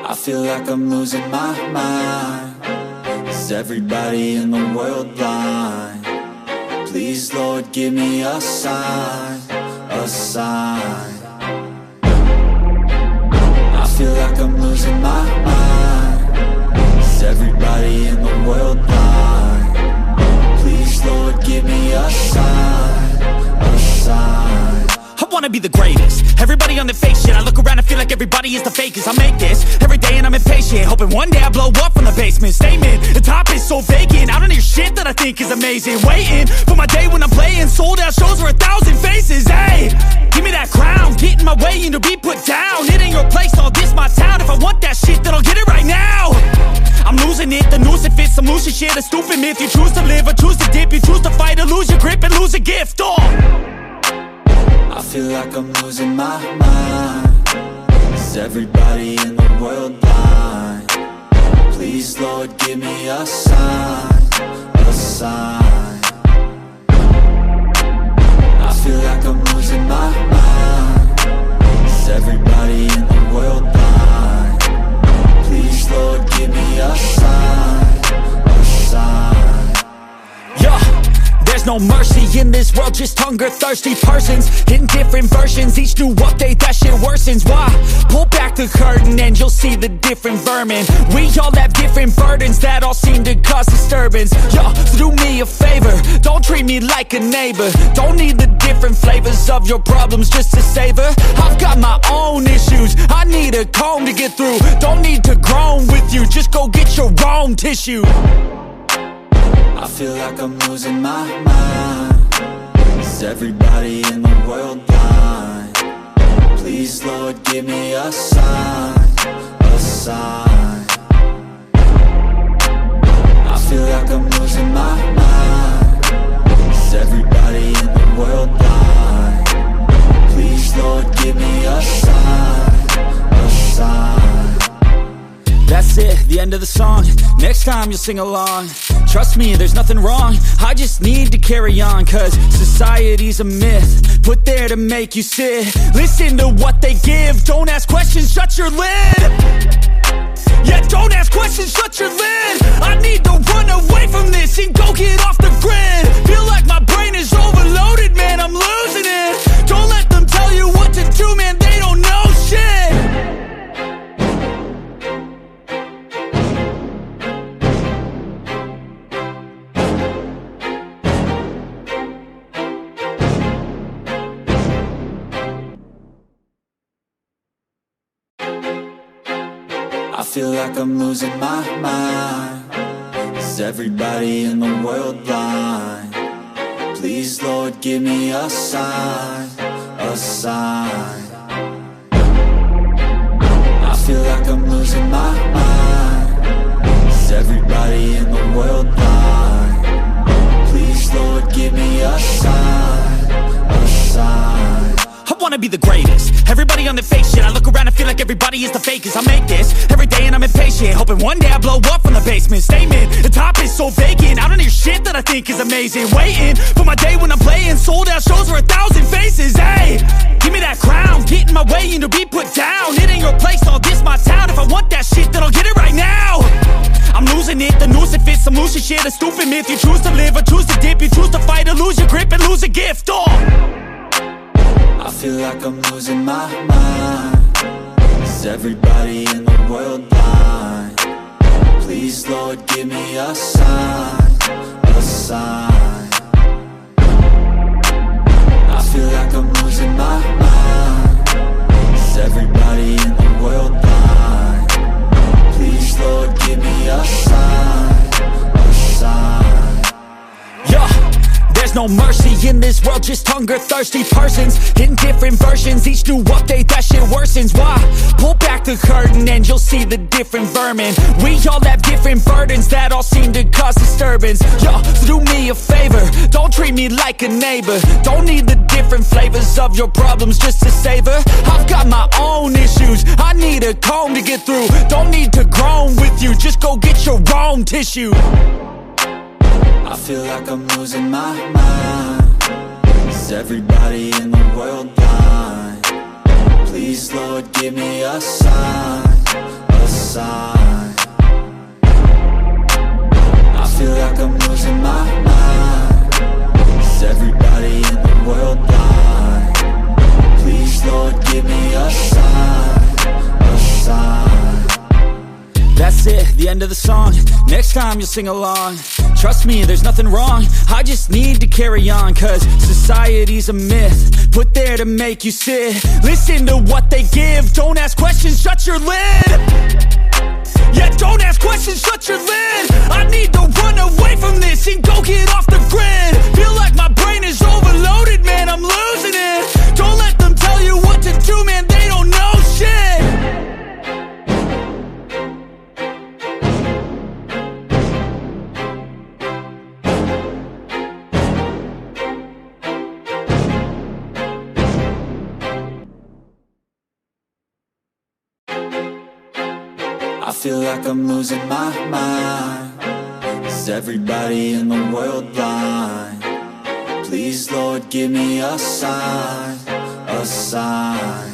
I feel like I'm losing my mind. Is everybody in the world blind? Please, Lord, give me a sign, a sign. I feel like I'm losing my mind. Is everybody in the world blind? Please, Lord, give me a sign, a sign. I wanna be the greatest. Everybody on the fake shit. I look around and feel like everybody is the fakest. I make this every day and I'm impatient, hoping one day I blow up from the basement. Statement, the top is so vacant. I don't hear shit that I think is amazing. Waiting for my day when I'm playing sold out shows for 1,000 faces. Hey, give me that crown, get in my way and to be put down. It ain't your place, all this my town. If I want that shit, then I'll get it right now. I'm losing it, the noose it fits, I'm losing shit. A stupid myth, you choose to live or choose to dip. You choose to fight or lose your grip and lose a gift. I feel like I'm losing my mind. Is everybody in the world blind? Please, Lord, give me a sign, a sign. I feel like I'm losing my mind. Is everybody in the world blind? Please, Lord, give me a sign, a sign. Yeah. There's no mercy in this world, just hunger-thirsty persons in different versions. Each new update, that shit worsens. Why? Pull back the curtain and you'll see the different vermin. We all have different burdens that all seem to cause disturbance. Yo, so do me a favor, don't treat me like a neighbor. Don't need the different flavors of your problems just to savor. I've got my own issues, I need a comb to get through. Don't need to groan with you, just go get your own tissue. I feel like I'm losing my mind. Is everybody in the world blind? Please, Lord, give me a sign, a sign. I feel like I'm losing my mind. Is everybody in the world blind? Please, Lord, give me a sign, a sign. That's it, the end of the song. Next time you'll sing along. Trust me, there's nothing wrong. I just need to carry on, cause society's a myth put there to make you sit. Listen to what they give. Don't ask questions, shut your lid. Yeah, don't ask questions, shut your lid. I need to run away from this and go get off the grid. Feel like my brain is overloaded, man, I'm losing it. Don't let them tell you what to do, man, they don't know shit. I feel like I'm losing my mind. Is everybody in the world blind? Please, Lord, give me a sign, a sign. I feel like I'm losing my mind. Is everybody in the world blind? Please, Lord, give me a sign, a sign. I wanna be the greatest. Everybody on the fake shit. I look around and feel like everybody is the fakest. I make this every day and I'm impatient, hoping one day I blow up from the basement. Statement, the top is so vacant. I don't hear shit that I think is amazing. Waiting for my day when I'm playing sold out shows for 1,000 faces. Hey, give me that crown, get in my way and to be put down. It ain't your place, all this my town. If I want that shit, then I'll get it right now. I'm losing it, the noose it fits, I'm losing shit. A stupid myth, you choose to live or choose to dip. You choose to fight or lose your grip and lose a gift. I feel like I'm losing my mind. Is everybody in the world blind? Please, Lord, give me a sign, a sign. I feel like I'm losing my mind. Is everybody in the world blind? Please, Lord, give me a sign, a sign. Yeah. There's no mercy in this world, just hunger-thirsty persons in different versions. Each new update, that shit worsens. Why? Pull back the curtain and you'll see the different vermin. We all have different burdens that all seem to cause disturbance. Yo, so do me a favor, don't treat me like a neighbor. Don't need the different flavors of your problems just to savor. I've got my own issues, I need a comb to get through. Don't need to groan with you, just go get your own tissue. I feel like I'm losing my mind. Is everybody in the world blind? Please, Lord, give me a sign, a sign. sign. I feel like I'm losing my mind. Is everybody in the world blind? Please, Lord, give me a sign, a sign. That's it, the end of the song. Next time you'll sing along. Trust me, there's nothing wrong. I just need to carry on, cause society's a myth, put there to make you sit. Listen to what they give. Don't ask questions, shut your lid. Yeah, don't ask questions, shut your lid. I need to run away from this and go get off the grid. Feel like my brain is overloaded, man, I'm losing it. Don't let them tell you what to do, man, they don't know shit. I feel like I'm losing my mind. Is everybody in the world blind? Please, Lord, give me a sign, a sign.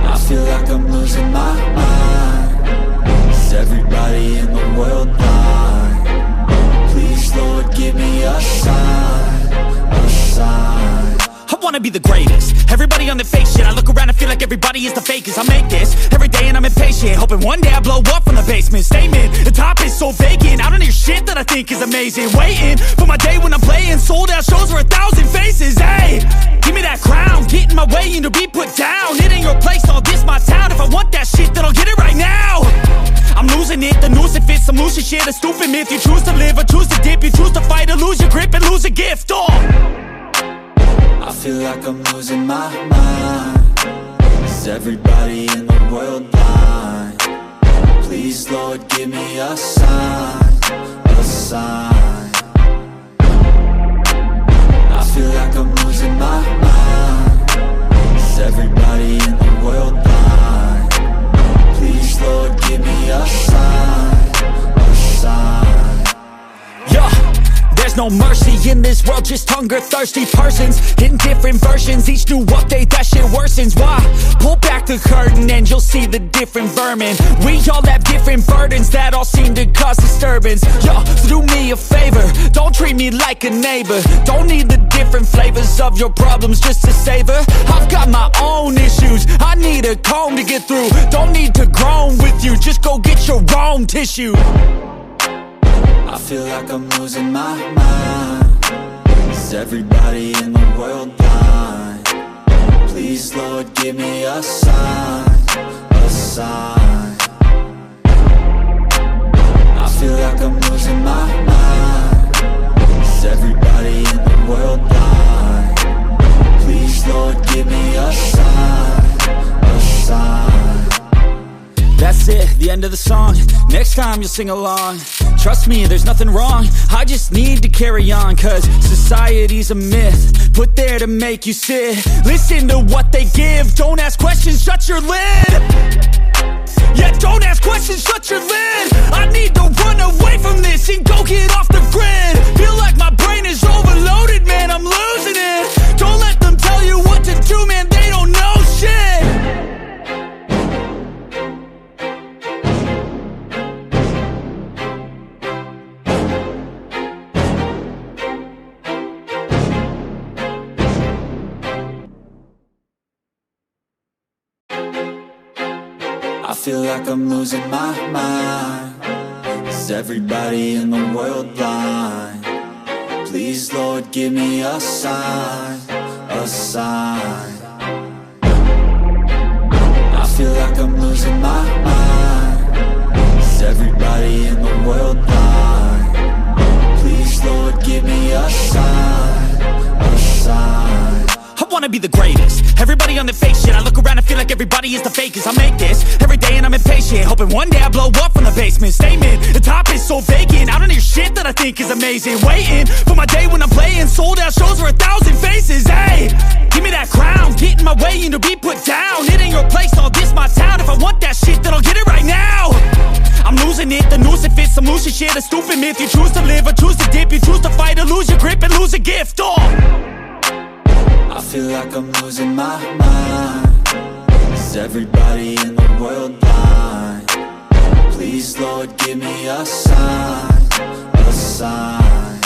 I feel like I'm losing my mind. Is everybody in the world blind? Please, Lord, give me a sign, a sign. I wanna be the greatest. Everybody on the fake shit. I look around and feel like everybody is the fakest. I make this every day and I'm impatient, hoping one day I blow up from the basement. Statement, the top is so vacant. I don't hear shit that I think is amazing. Waiting for my day when I'm playing sold out shows for 1,000 faces. Hey, give me that crown, get in my way and to be put down. It ain't your place, all this my town. If I want that shit, then I'll get it right now. I'm losing it, the noose it fits, some loose shit, a stupid myth. You choose to live or choose to dip, you choose to fight or lose your grip and lose a gift. I feel like I'm losing my mind. Is everybody in the world blind? Please, Lord, give me a sign, a sign. I feel like I'm losing my mind. Is everybody in the world blind? Please, Lord, give me a sign, a sign. Yeah. There's no mercy in this world, just hunger-thirsty persons in different versions. Each new update, that shit worsens. Why? Pull back the curtain and you'll see the different vermin. We all have different burdens that all seem to cause disturbance. Yo, so do me a favor, don't treat me like a neighbor. Don't need the different flavors of your problems just to savor. I've got my own issues, I need a comb to get through. Don't need to groan with you, just go get your own tissue. I feel like I'm losing my mind. Is everybody in the world blind? Please, Lord, give me a sign, a sign. I feel like I'm losing my mind. Is everybody in the world blind? Please, Lord, give me a sign, a sign. That's it, the end of the song. Next time you'll sing along. Trust me, there's nothing wrong. I just need to carry on, cause society's a myth, put there to make you sit. Listen to what they give. Don't ask questions, shut your lid. Yeah, don't ask questions, shut your lid. I need to run away from this and go get off the grid. Feel like my brain is overloaded, man, I'm losing it. Don't let them tell you what to do, man, they don't know shit. I feel like I'm losing my mind. Is everybody in the world blind? Please, Lord, give me a sign, a sign. I feel like I'm losing my mind. Is everybody in the world blind? Please, Lord, give me a sign, a sign. I wanna be the greatest. Everybody on the fake shit. I look around and feel like everybody is the fakest. I make this every day and I'm impatient, hoping one day I blow up from the basement. Statement, the top is so vacant. I don't hear shit that I think is amazing. Waiting for my day when I'm playing sold out shows for 1,000 faces. Hey, give me that crown, get in my way and to be put down. It ain't your place, all this my town. If I want that shit, then I'll get it right now. I'm losing it, the noose it fits, some loose shit, a stupid myth. You choose to live or choose to dip, you choose to fight or lose your grip and lose a gift. I feel like I'm losing my mind. Is everybody in the world blind. Please, Lord, give me a sign, a sign.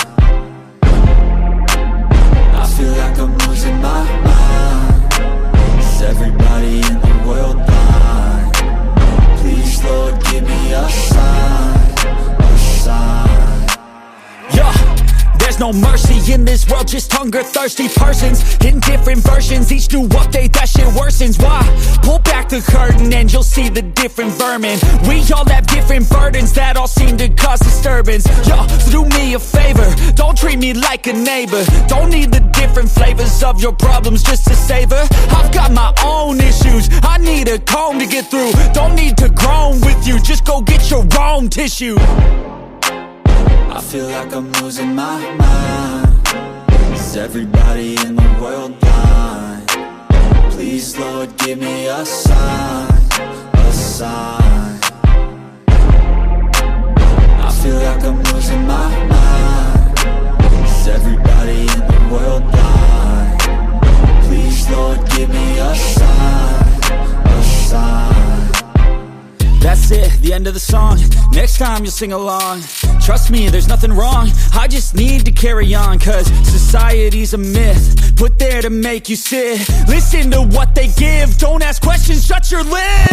I feel like I'm losing my mind. Is everybody in the world blind? Please, Lord, give me a sign, a sign. Yeah. There's no mercy in this world, just hunger-thirsty persons in different versions. Each new update, that shit worsens. Why? Pull back the curtain and you'll see the different vermin. We all have different burdens that all seem to cause disturbance. Yo, do me a favor, don't treat me like a neighbor. Don't need the different flavors of your problems just to savor. I've got my own issues, I need a comb to get through. Don't need to groan with you, just go get your own tissue. I feel like I'm losing my mind. Is everybody in the world blind? Please, Lord, give me a sign, a sign. I feel like I'm losing my mind. Is everybody in the world blind? Please, Lord, give me a sign, a sign. That's it, the end of the song. Next time you'll sing along. Trust me, there's nothing wrong. I just need to carry on, cause society's a myth put there to make you sit. Listen to what they give. Don't ask questions, shut your lid.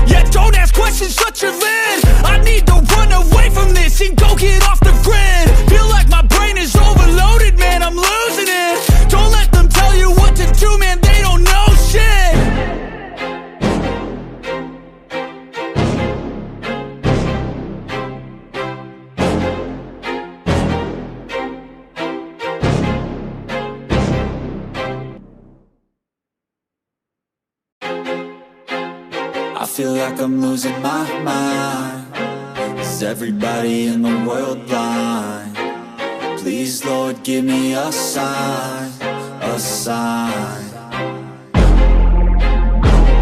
Yeah, don't ask questions, shut your lid. I need to run away from this and go get off the grid. Feel like my brain is overloaded, man, I'm losing it. Don't let them tell you what to do, man, they don't know shit. I feel like I'm losing my mind. Is everybody in the world blind? Please, Lord, give me a sign, a sign.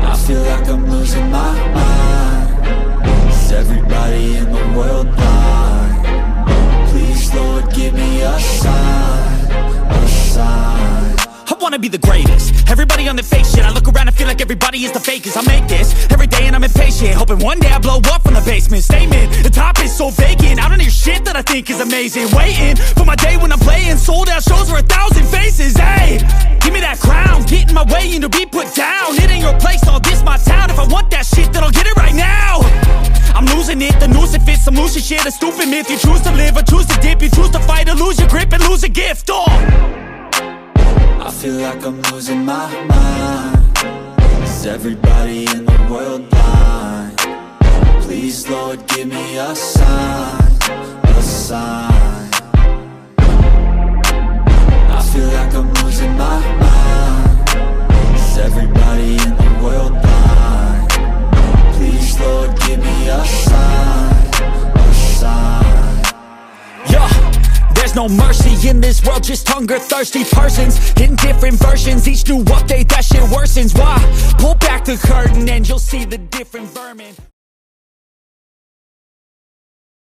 I feel like I'm losing my mind. Is everybody in the world blind? Please, Lord, give me a sign, a sign. I wanna be the greatest. Everybody on the fake shit. I look around and feel like everybody is the fakest. I make this every day and I'm impatient, hoping one day I blow up from the basement. Statement, the top is so vacant. I don't hear shit that I think is amazing. Waiting for my day when I'm playing sold out shows for 1,000 faces. Hey, give me that crown, get in my way and to be put down. It ain't your place, all this my town. If I want that shit, then I'll get it right now. I'm losing it, the noose it fits. I'm losing shit, a stupid myth. You choose to live or choose to dip. You choose to fight or lose your grip and lose a gift. I feel like I'm losing my mind. Is everybody in the world blind? Please, Lord, give me a sign, a sign. I feel like I'm losing my mind. Is everybody in the world blind? Please, Lord, give me a sign, a sign. Yeah. There's no mercy in this world, just hunger-thirsty persons in different versions. Each new update, that shit worsens. Why? Pull back the curtain and you'll see the different vermin.